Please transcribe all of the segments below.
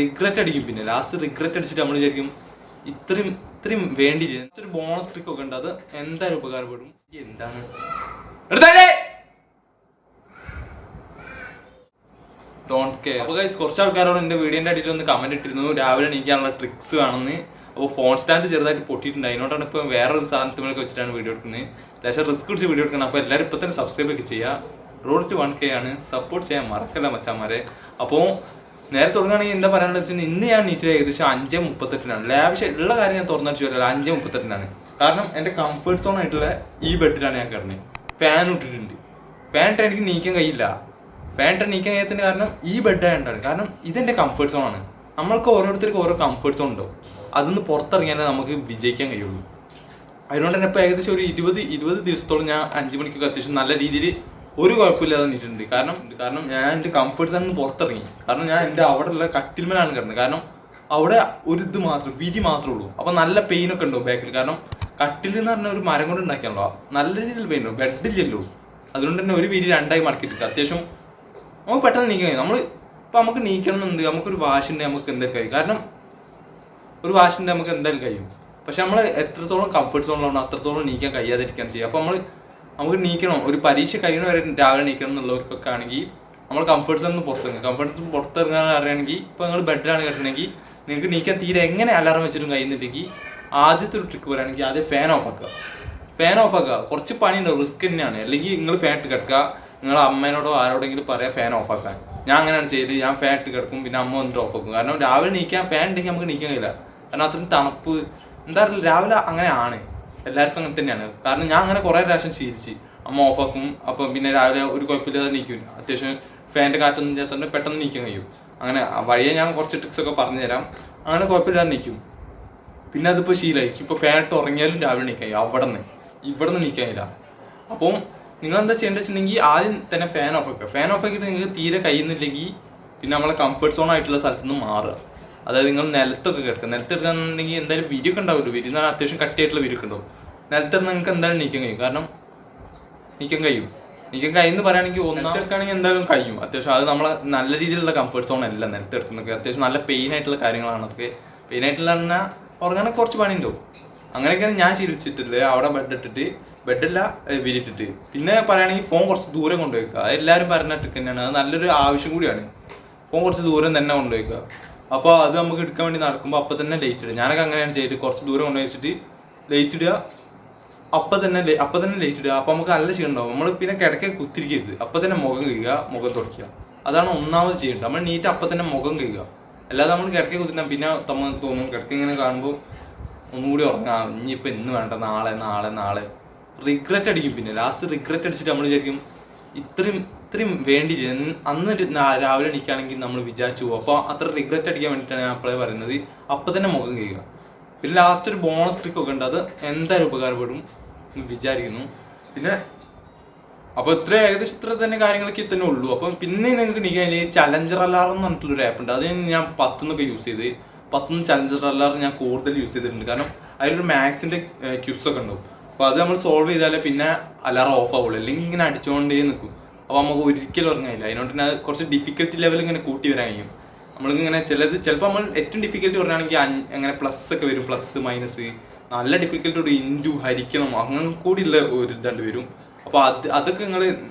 Regret അടിക്കും. പിന്നെ last regret അടിച്ചിട്ട് നമ്മൾ വിചാരിക്കും ഇത്രയും വേണ്ടിയില്ല. ഇത്ര ബോണസ് ട്രിക്ക് ഒക്കെ ഉണ്ട്, അത് എന്തായാലും ഉപകാരപ്പെടും. എന്താണ് ഡോണ്ട് കെയർ. അപ്പോൾ ഗൈസ് കുറച്ച് ആൾക്കാരോട് എൻ്റെ വീഡിയോൻ്റെ അടിയിൽ ഒന്ന് കമൻറ്റ് ഇട്ടിരുന്നു രാവിലെ എണീക്കാനുള്ള ട്രിക്സ് വേണമെന്ന്. അപ്പോൾ ഫോൺ സ്റ്റാൻഡ് ചെറുതായിട്ട് പൊട്ടിയിട്ടുണ്ട്, അതിനോടാണ് ഇപ്പോൾ വേറൊരു സാധനത്തിലേക്ക് വെച്ചിട്ടാണ് വീഡിയോ എടുക്കുന്നത്. ലേശം റിസ്ക് പിടിച്ച് വീഡിയോ എടുക്കണം. അപ്പോൾ എല്ലാവരും ഇപ്പോൾ തന്നെ സബ്സ്ക്രൈബ് ഒക്കെ ചെയ്യുക. റോഡ് ടു 1K ആണ്, സപ്പോർട്ട് ചെയ്യാൻ മറക്കല്ല മച്ചാന്മാരെ. അപ്പോൾ നേരെ തുടങ്ങുകയാണെങ്കിൽ എന്താ പറയാണെന്ന് വെച്ചാൽ ഇന്ന് ഞാൻ നീറ്റ് ഏകദേശം 5:38 ലാവിഷ് ഉള്ള കാര്യം ഞാൻ തുറന്നു വെച്ചു വരില്ല. 5:38 കാരണം എൻ്റെ കംഫർട്ട് സോൺ ആയിട്ടുള്ള ഈ ബെഡിലാണ് ഞാൻ കിടന്നത്. ഫാൻ ഇട്ടിട്ടുണ്ട്. ഫാൻ ഇട്ട് എനിക്ക് നീക്കാൻ കഴിയില്ല. ഫാൻ ഇട്ട് നീക്കാൻ കഴിയാത്തതിൻ്റെ കാരണം ഈ ബെഡായതുകൊണ്ടാണ്. കാരണം ഇതെൻ്റെ കംഫർട്ട് സോൺ ആണ്. നമ്മൾക്ക് ഓരോരുത്തർക്കും ഓരോ കംഫർട്ട് സോൺ ഉണ്ടാവും. അതൊന്ന് പുറത്തിറങ്ങിയാലേ നമുക്ക് വിജയിക്കാൻ കഴിയുള്ളൂ. അതുകൊണ്ട് തന്നെ ഇപ്പോൾ ഏകദേശം ഒരു 20 ദിവസത്തോളം ഞാൻ 5 മണിക്കൊക്കെ അത്യാവശ്യം നല്ല രീതിയിൽ ഒരു കുഴപ്പമില്ലാതെ നീറ്റിട്ടുണ്ട്. കാരണം ഞാൻ എൻ്റെ കംഫർട്ട് സോണിൽ നിന്ന് പുറത്തിറങ്ങി. കാരണം ഞാൻ എൻ്റെ അവിടെ ഉള്ള കട്ടിൽമേലാണ് കിടന്നത്. കാരണം അവിടെ ഒരു ഇത് മാത്രം വിധി മാത്രമേ ഉള്ളൂ. അപ്പോൾ നല്ല പെയിനൊക്കെ ഉണ്ടാവും ബാക്കിൽ. കാരണം കട്ടിൽ എന്ന് പറഞ്ഞാൽ ഒരു മരം കൊണ്ട് ഉണ്ടാക്കിയാണല്ലോ, നല്ല രീതിയിൽ പെയിൻ ഉണ്ടാവും. ബെഡില്ലല്ലോ, അതുകൊണ്ട് തന്നെ ഒരു വിധി 2ആയി മടക്കിയിട്ടുണ്ട്. അത്യാവശ്യം നമുക്ക് പെട്ടെന്ന് നീക്കാൻ കഴിയും. ഇപ്പോൾ നമുക്ക് നീക്കണം എന്നുണ്ട്, നമുക്കൊരു വാഷിൻ്റെ നമുക്ക് എന്തായാലും കഴിയും. കാരണം ഒരു വാഷിൻ്റെ നമുക്ക് എന്തായാലും കഴിയും. പക്ഷെ നമ്മൾ എത്രത്തോളം കംഫർട്ട് സോണിലാണോ അത്രത്തോളം നീക്കാൻ കഴിയാതിരിക്കാൻ ചെയ്യുക. അപ്പോൾ നമുക്ക് നീക്കണം, ഒരു പരീക്ഷ കഴിയണ വരെ രാവിലെ നീക്കണം എന്നുള്ളവർക്കൊക്കെ ആണെങ്കിൽ നമ്മൾ കംഫർട്ട് സോണിൽ നിന്ന് പുറത്തിറങ്ങും. കംഫർട്ട് സോൺ പുറത്തിറങ്ങാൻ അറിയണമെങ്കിൽ ഇപ്പോൾ നിങ്ങൾ ബെഡിലാണ് കിടക്കണമെങ്കിൽ നിങ്ങൾക്ക് നീക്കാൻ തീരെ എങ്ങനെ അലാറം വെച്ചിട്ടും കഴിയുന്നില്ലെങ്കിൽ ആദ്യത്തെ ഒരു ട്രിക്ക് പറയുകയാണെങ്കിൽ ആദ്യം ഫാൻ ഓഫ് ആക്കുക. കുറച്ച് പണിയുണ്ടാവും, റിസ്ക് തന്നെയാണ്. അല്ലെങ്കിൽ നിങ്ങൾ ഫാൻ ഇട്ട് കിടക്കുക, നിങ്ങൾ അമ്മേനോടോ ആരോടെങ്കിലും പറയാം ഫാൻ ഓഫ് ആക്കാൻ. ഞാൻ അങ്ങനെയാണ് ചെയ്ത്, ഞാൻ ഫാൻ ഇട്ട് കിടക്കും, പിന്നെ അമ്മ വന്നിട്ട് ഓഫ് ആക്കും. കാരണം രാവിലെ നീക്കാൻ ഫാൻ ഉണ്ടെങ്കിൽ നമുക്ക് നീക്കാൻ കഴിയില്ല. കാരണം അത്രയും തണുപ്പ് എന്താ പറയുക, രാവിലെ അങ്ങനെയാണ്, എല്ലാവർക്കും അങ്ങനെ തന്നെയാണ്. കാരണം ഞാൻ അങ്ങനെ കുറേ പ്രാവശ്യം ശീലിച്ച് അമ്മ ഓഫാക്കും. അപ്പം പിന്നെ രാവിലെ ഒരു കുഴപ്പമില്ലാതെ നീക്കും. അത്യാവശ്യം ഫാൻ്റെ കാറ്റൊന്നും ഇല്ലാത്തതുകൊണ്ട് പെട്ടെന്ന് നീക്കാൻ കഴിയും. അങ്ങനെ വഴിയെ ഞാൻ കുറച്ച് ട്രിക്സൊക്കെ പറഞ്ഞുതരാം. അങ്ങനെ കുഴപ്പമില്ലാതെ നീക്കും. പിന്നെ അതിപ്പോൾ ശീലമായി. ഇപ്പോൾ ഫാൻ ഇട്ട് ഉറങ്ങിയാലും രാവിലെ നീക്കാൻ കഴിയും. ഇവിടെ നിന്ന് നീക്കാൻ കഴിയില്ല. അപ്പം നിങ്ങളെന്താ ചെയ്യേണ്ടത് വെച്ചിട്ടുണ്ടെങ്കിൽ ആദ്യം തന്നെ ഫാൻ ഓഫ് ആക്കിയിട്ട് നിങ്ങൾക്ക് തീരെ കഴിയുന്നില്ലെങ്കിൽ പിന്നെ നമ്മളെ കംഫർട്ട് സോൺ ആയിട്ടുള്ള സ്ഥലത്ത് നിന്ന് മാറുക. അതായത് നിങ്ങൾ നിലത്തൊക്കെ കിടക്കുക. നിലത്തെടുക്കാന്നുണ്ടെങ്കിൽ എന്തായാലും വിരിയൊക്കെ ഉണ്ടാവുമല്ലോ. വിരി എന്ന് പറഞ്ഞാൽ അത്യാവശ്യം കട്ടിയായിട്ടുള്ള വിരിയൊക്കെ ഉണ്ടാവും. നിലത്തിറന്ന് നിങ്ങൾക്ക് എന്തായാലും നീക്കാൻ കഴിയും. കാരണം നീക്കാൻ കഴിയുമെന്ന് പറയുകയാണെങ്കിൽ നിലത്തെടുക്കുകയാണെങ്കിൽ എന്തായാലും കഴിയും അത്യാവശ്യം. അത് നമ്മളെ നല്ല രീതിയിലുള്ള കംഫർട്ട് സോൺ അല്ല നിലത്തെടുക്കുന്നതൊക്കെ. അത്യാവശ്യം നല്ല പെയിൻ ആയിട്ടുള്ള കാര്യങ്ങളാണ് അതൊക്കെ. പെയിൻ ആയിട്ടുള്ള പറഞ്ഞാൽ ഉറങ്ങാനൊക്കെ കുറച്ച് പണി ഉണ്ടാവും. അങ്ങനെയൊക്കെയാണ് ഞാൻ ശീലിച്ചിട്ടില്ല. അവിടെ ബെഡല്ല വിരിട്ടിട്ട്. പിന്നെ പറയുകയാണെങ്കിൽ ഫോൺ കുറച്ച് ദൂരം കൊണ്ടുപോയിക്കുക. അത് എല്ലാവരും പറഞ്ഞ ട്രിക്ക് തന്നെയാണ്. അത് നല്ലൊരു ആവശ്യം കൂടിയാണ്. ഫോൺ കുറച്ച് ദൂരം തന്നെ കൊണ്ടുപോയിക്കുക. അപ്പോൾ അത് നമുക്ക് എടുക്കാൻ വേണ്ടി നടക്കുമ്പോൾ അപ്പം തന്നെ ലൈറ്റ് ഇടുക. ഞാനൊക്കെ അങ്ങനെയാണ് ചെയ്തിട്ട് കുറച്ച് ദൂരം കൊണ്ടുപോയിച്ചിട്ട് ലൈറ്റ് ഇടുക. അപ്പം തന്നെ ലൈറ്റ് ഇടുക. അപ്പോൾ നമുക്ക് നല്ല ക്ഷീണം ഉണ്ടാവും. നമ്മൾ പിന്നെ കിടക്കെ കുത്തിരിക്കരുത്. അപ്പം തന്നെ മുഖം കഴുകുക, മുഖം തുടയ്ക്കുക. അതാണ് ഒന്നാമത് ചെയ്യേണ്ടത്. നമ്മൾ നീറ്റ് അപ്പം തന്നെ മുഖം കഴുകുക. അല്ലാതെ നമ്മൾ കിടക്കെ കുത്തിട്ടാൽ പിന്നെ തോന്നും കിടക്ക ഇങ്ങനെ കാണുമ്പോൾ ഒന്നുകൂടി ഉറങ്ങാം, ഇനിയിപ്പോൾ ഇന്ന് വേണ്ട, നാളെ റിഗ്രറ്റ് അടിക്കും. പിന്നെ ലാസ്റ്റ് റിഗ്രറ്റ് അടിച്ചിട്ട് നമ്മൾ വിചാരിക്കും ഇത്രയും വേണ്ടിയില്ല. അന്ന് രാവിലെ എണീക്കുകയാണെങ്കിൽ നമ്മൾ വിചാരിച്ചു പോകും. അപ്പോൾ അത്ര റിഗ്രറ്റ് അടിക്കാൻ വേണ്ടിയിട്ടാണ് ഞാൻ അപ്പോഴേ പറയുന്നത് അപ്പം തന്നെ മുഖം കഴുകുക. പിന്നെ ലാസ്റ്റ് ഒരു ബോണസ് ട്രിക്ക് ഒക്കെ ഉണ്ട്, അത് എന്തായാലും ഉപകാരപ്പെടും എന്ന് വിചാരിക്കുന്നു. പിന്നെ അപ്പോൾ ഏകദേശം ഇത്ര തന്നെ കാര്യങ്ങളൊക്കെ തന്നെ ഉള്ളൂ. അപ്പം പിന്നെ നിങ്ങൾക്ക് എണീക്കാൻ ചലഞ്ചർ അലാറം എന്ന് പറഞ്ഞിട്ടുള്ളൊരു ആപ്പ് ഉണ്ട്. അത് ഞാൻ 10 യൂസ് ചെയ്ത് 10 ചലഞ്ചർ അലാറം ഞാൻ കൂടുതൽ യൂസ് ചെയ്തിട്ടുണ്ട്. കാരണം അതിലൊരു മാത്സിൻ്റെ ക്യൂസൊക്കെ ഉണ്ടാവും. അപ്പോൾ അത് നമ്മൾ സോൾവ് ചെയ്താലേ പിന്നെ അലാറം ഓഫ് ആവുള്ളൂ. അല്ലെങ്കിൽ ഇങ്ങനെ അടിച്ചുകൊണ്ടേ നിൽക്കും. അപ്പോൾ നമുക്ക് ഒരിക്കലും ഉറങ്ങാനില്ല. അതിനോട് തന്നെ അത് കുറച്ച് ഡിഫിക്കൽട്ടി ലെവൽ ഇങ്ങനെ കൂട്ടി വരാൻ കഴിയും. നമ്മളിങ്ങനെ ചിലപ്പോൾ നമ്മൾ ഏറ്റവും ഡിഫിക്കൽട്ടി പറയുകയാണെങ്കിൽ അങ്ങനെ പ്ലസ് ഒക്കെ വരും, പ്ലസ് മൈനസ്. നല്ല ഡിഫിക്കൽട്ടി ഒരു ഇൻറ്റു ഹരിക്കണം അങ്ങനെ കൂടിയുള്ള ഒരു ഇതാണ്ട് വരും. അപ്പോൾ അതൊക്കെ നിങ്ങൾ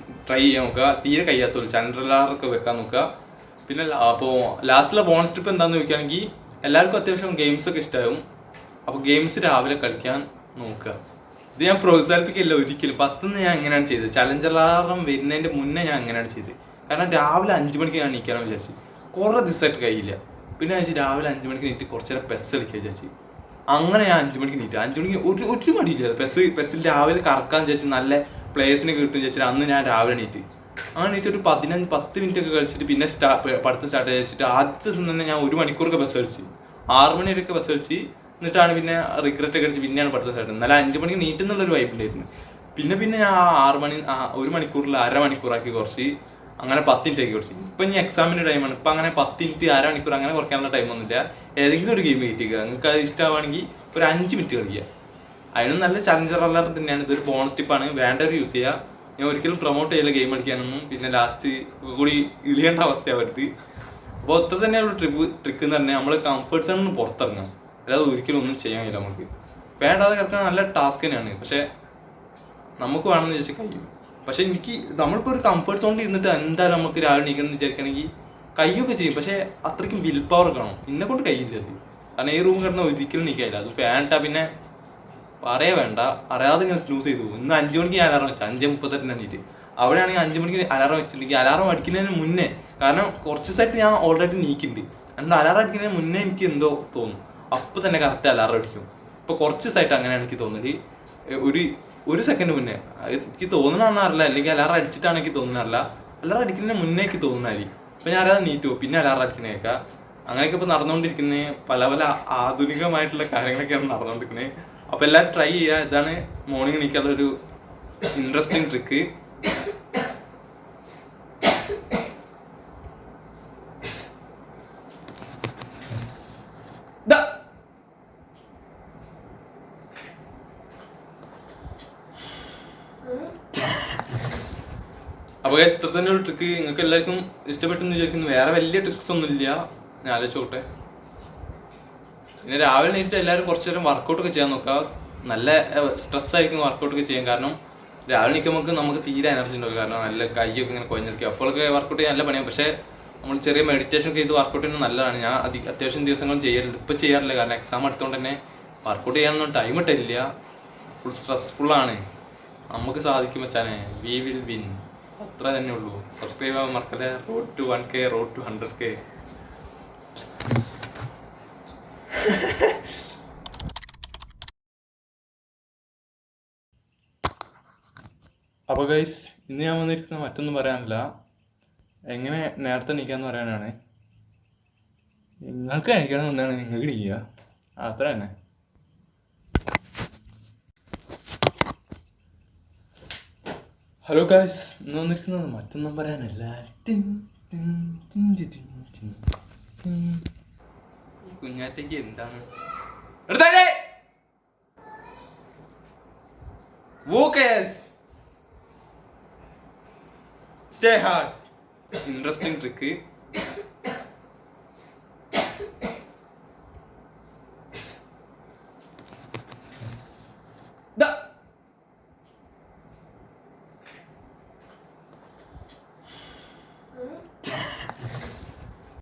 ട്രൈ ചെയ്യാൻ നോക്കുക. തീരെ കഴിയാത്തുള്ളൂ ചന്ദ്രലാറൊക്കെ വെക്കാൻ നോക്കുക. പിന്നെ അപ്പോൾ ലാസ്റ്റിലെ ബോണസ് ട്രിപ്പ് എന്താണെന്ന് ചോദിക്കുകയാണെങ്കിൽ എല്ലാവർക്കും അത്യാവശ്യം ഗെയിംസൊക്കെ ഇഷ്ടമാകും. അപ്പോൾ ഗെയിംസ് രാവിലെ കളിക്കാൻ നോക്കുക. ഇത് ഞാൻ പ്രോത്സാഹിപ്പിക്കില്ല ഒരിക്കലും. 10 ഞാൻ എങ്ങനെയാണ് ചെയ്തത്, ചലഞ്ചർ അലാറം വരുന്നതിൻ്റെ മുന്നേ ഞാൻ എങ്ങനെയാണ് ചെയ്തത്. കാരണം രാവിലെ 5 മണിക്ക് ഞാൻ എണീക്കാമെന്ന് വിചാരിച്ചു. കുറേ ദിവസമായിട്ട് കഴിയില്ല. പിന്നെ ഞാൻ രാവിലെ 5 മണിക്ക് നീറ്റ് കുറച്ച് നേരം പെസ് കളിക്കാൻ വിചാരിച്ചു. അങ്ങനെ ഞാൻ 5 മണിക്ക് നീറ്റ് 5 മണിക്ക് ഒരു മടിയില്ല. പെസ്സിൽ രാവിലെ കറക്കാൻ വിചാരിച്ചു, നല്ല പ്ലേയേഴ്സിനെ കിട്ടും വിചാരിച്ചിട്ട് അന്ന് ഞാൻ രാവിലെ നീറ്റ്. അങ്ങനെ നീറ്റ് ഒരു 10 മിനിറ്റ് ഒക്കെ കളിച്ചിട്ട് പിന്നെ പഠിത്തം സ്റ്റാർട്ട് ചെയ്തിട്ട് ആദ്യത്തെ ദിവസം തന്നെ ഞാൻ 1 മണിക്കൂറൊക്കെ ബസ് കളിച്ച് 6 മണി വരെയൊക്കെ ബസ് കളിച്ച്. എന്നിട്ടാണ് പിന്നെ റിഗ്രറ്റ് ഒക്കെ അടിച്ച് പിന്നെയാണ് പഠിത്തം സ്റ്റാർട്ട്. എന്നാലും 5 മണിക്ക് നീറ്റ് എന്നുള്ളൊരു വൈബ് ഉണ്ടായിരുന്നു. പിന്നെ ഞാൻ 6 മണി 1 മണിക്കൂറിൽ അരമണിക്കൂറാക്കി കുറച്ച്. അങ്ങനെ 10 മിനിറ്റ് ആക്കി കുറച്ച്. ഇപ്പം ഇനി എക്സാമിൻ്റെ ടൈമാണ്. ഇപ്പം അങ്ങനെ 10 മിനിറ്റ് അരമണിക്കൂർ അങ്ങനെ കുറയ്ക്കാനുള്ള ടൈമൊന്നുമില്ല. ഏതെങ്കിലും ഒരു ഗെയിം കയറ്റിക്കുക. നിങ്ങൾക്ക് അത് ഇഷ്ടമാണെങ്കിൽ ഒരു 5 മിനിറ്റ് കളിക്കുക. അതിനും നല്ല ചലഞ്ചർ അലാറം തന്നെയാണ്. ഇതൊരു ബോണസ് ടിപ്പാണ്, വേണ്ടവർ യൂസ് ചെയ്യുക. ഞാൻ ഒരിക്കലും പ്രൊമോട്ട് ചെയ്യില്ല ഗെയിം കളിക്കാനൊന്നും. പിന്നെ ലാസ്റ്റ് കൂടി ഇളിയേണ്ട അവസ്ഥയാവരുത്. അപ്പോൾ ഒത്ത തന്നെയുള്ള ട്രിക്ക് എന്ന് പറഞ്ഞാൽ നമ്മൾ കംഫർട്ട് സോണിൽ നിന്ന് പുറത്തിറങ്ങാം. അല്ലാതെ ഒരിക്കലും ഒന്നും ചെയ്യാൻ കഴിയില്ല. നമുക്ക് ഫാനിടാതെ കിടക്കാൻ നല്ല ടാസ്ക് തന്നെയാണ്. പക്ഷേ നമുക്ക് വേണമെന്ന് ചോദിച്ചാൽ കഴിയും. പക്ഷെ എനിക്ക് നമ്മളിപ്പോൾ ഒരു കംഫർട്ട് സോണിൽ ഇരുന്നിട്ട് എന്തായാലും നമുക്ക് രാവിലെ എണീക്കണം വിചാരിക്കണമെങ്കിൽ കയ്യൊക്കെ ചെയ്യും. പക്ഷേ അത്രയ്ക്കും വിൽ പവർ കാണും. എന്നെ കൊണ്ട് കഴിയില്ല അത്. കാരണം ഈ റൂം കിടന്നാൽ ഒരിക്കലും നിൽക്കാനില്ല. അത് ഫാൻ ഇട്ടാൽ പിന്നെ പറയേ വേണ്ട, അറിയാതെ ഇങ്ങനെ സ്നൂസ് ചെയ്തു പോകും. ഇന്ന് 5 മണിക്ക് ഞാൻ അലാറം വെച്ചാൽ 5:38 എണീറ്റ്. അവിടെയാണെങ്കിൽ 5 മണിക്ക് അലാറം വെച്ചിട്ടുണ്ടെങ്കിൽ അലാറം അടിക്കുന്നതിന് മുന്നേ, കാരണം കുറച്ച് ദിവസമായിട്ട് ഞാൻ ഓൾറെഡി നീക്കുന്നുണ്ട്. എന്നിട്ട് അലാറം അടിക്കുന്നതിന് മുന്നേ എനിക്ക് എന്തോ തോന്നും, അപ്പോൾ തന്നെ കറക്റ്റ് അലാറം അടിക്കും. ഇപ്പോൾ കുറച്ച് ദിവസമായിട്ട് അങ്ങനെയാണ് എനിക്ക് തോന്നുന്നത്. ഒരു സെക്കൻഡ് മുന്നേ എനിക്ക് തോന്നണമെന്ന് അറിയില്ല, അല്ലെങ്കിൽ അലാറം അടിച്ചിട്ടാണ് എനിക്ക് തോന്നുന്നതല്ല, അലാറം അടിക്കുന്നതിന് മുന്നേ എനിക്ക് തോന്നുന്നതായിരിക്കും. അപ്പോൾ ഞാൻ അറിയാതെ നീറ്റ് പോകും, പിന്നെ അലാറം അടിക്കുന്നേക്കാം. അങ്ങനെയൊക്കെ ഇപ്പോൾ നടന്നുകൊണ്ടിരിക്കുന്ന പല ആധുനികമായിട്ടുള്ള കാര്യങ്ങളൊക്കെയാണ് നടന്നുകൊണ്ടിരിക്കുന്നത്. അപ്പോൾ എല്ലാവരും ട്രൈ ചെയ്യുക. ഇതാണ് മോർണിംഗ് എണീക്കാനുള്ളൊരു ഇൻട്രസ്റ്റിംഗ് ട്രിക്ക്. അപ്പോൾ ഇത്ര തന്നെ ഒരു ട്രിക്ക് നിങ്ങൾക്ക് എല്ലാവർക്കും ഇഷ്ടപ്പെട്ടെന്ന് വിചാരിക്കുന്നു. വേറെ വലിയ ട്രിക്സ് ഒന്നുമില്ല, ഞാൻ ആലോചിച്ചോട്ടെ. പിന്നെ രാവിലെ എണീറ്റ് എല്ലാവരും കുറച്ച് നേരം വർക്കൗട്ടൊക്കെ ചെയ്യാൻ നോക്കുക. നല്ല സ്ട്രെസ്സായിരിക്കും വർക്കൗട്ടൊക്കെ ചെയ്യാൻ. കാരണം രാവിലെ നിൽക്കുമ്പോൾ നമുക്ക് തീരെ എനർജി ഉണ്ടാവും. കാരണം നല്ല കൈയൊക്കെ ഇങ്ങനെ കുഴഞ്ഞിരിക്കും. അപ്പോഴൊക്കെ വർക്കൗട്ട് ചെയ്യാൻ നല്ല പണിയാണ്. പക്ഷേ നമ്മൾ ചെറിയ മെഡിറ്റേഷൻ ഒക്കെ ചെയ്ത് വർക്കൗട്ട് ചെയ്യുന്നത് നല്ലതാണ്. ഞാൻ അത്യാവശ്യം ദിവസങ്ങളും ചെയ്യാറില്ല, ഇപ്പോൾ ചെയ്യാറില്ല. കാരണം എക്സാം എടുത്തുകൊണ്ട് തന്നെ വർക്കൗട്ട് ചെയ്യാനൊന്നും ടൈം ഇട്ടില്ല. ഫുൾ സ്ട്രെസ്ഫുള്ളാണ്. നമുക്ക് സാധിക്കും വെച്ചാൽ വി വിൽ വിൻ. അത്ര തന്നെ ഉള്ളൂ. സബ്സ്ക്രൈബ് ആവാൻ മറക്കല്ലേ. Road to 1K, road to 100K. അപ്പോൾ ഗൈസ്, ഇന്ന് ഞാൻ വന്നിരിക്കുന്ന മറ്റൊന്നും പറയാനില്ല, എങ്ങനെ നേരത്തെ എണീക്കാന്ന് പറയാനാണ്. നിങ്ങൾക്ക് എണീക്കണം എന്നാണ് നിങ്ങൾക്ക് എണീക്കുക, അത്ര തന്നെ. ഹലോ ഗൈസ്, ഇന്ന് വന്നിരിക്കുന്നത് മറ്റൊന്നും പറയാനല്ല. ഈ കുഞ്ഞാറ്റയ്ക്ക് എന്താണ് സ്റ്റേ ഹാർഡ്. Interesting trick.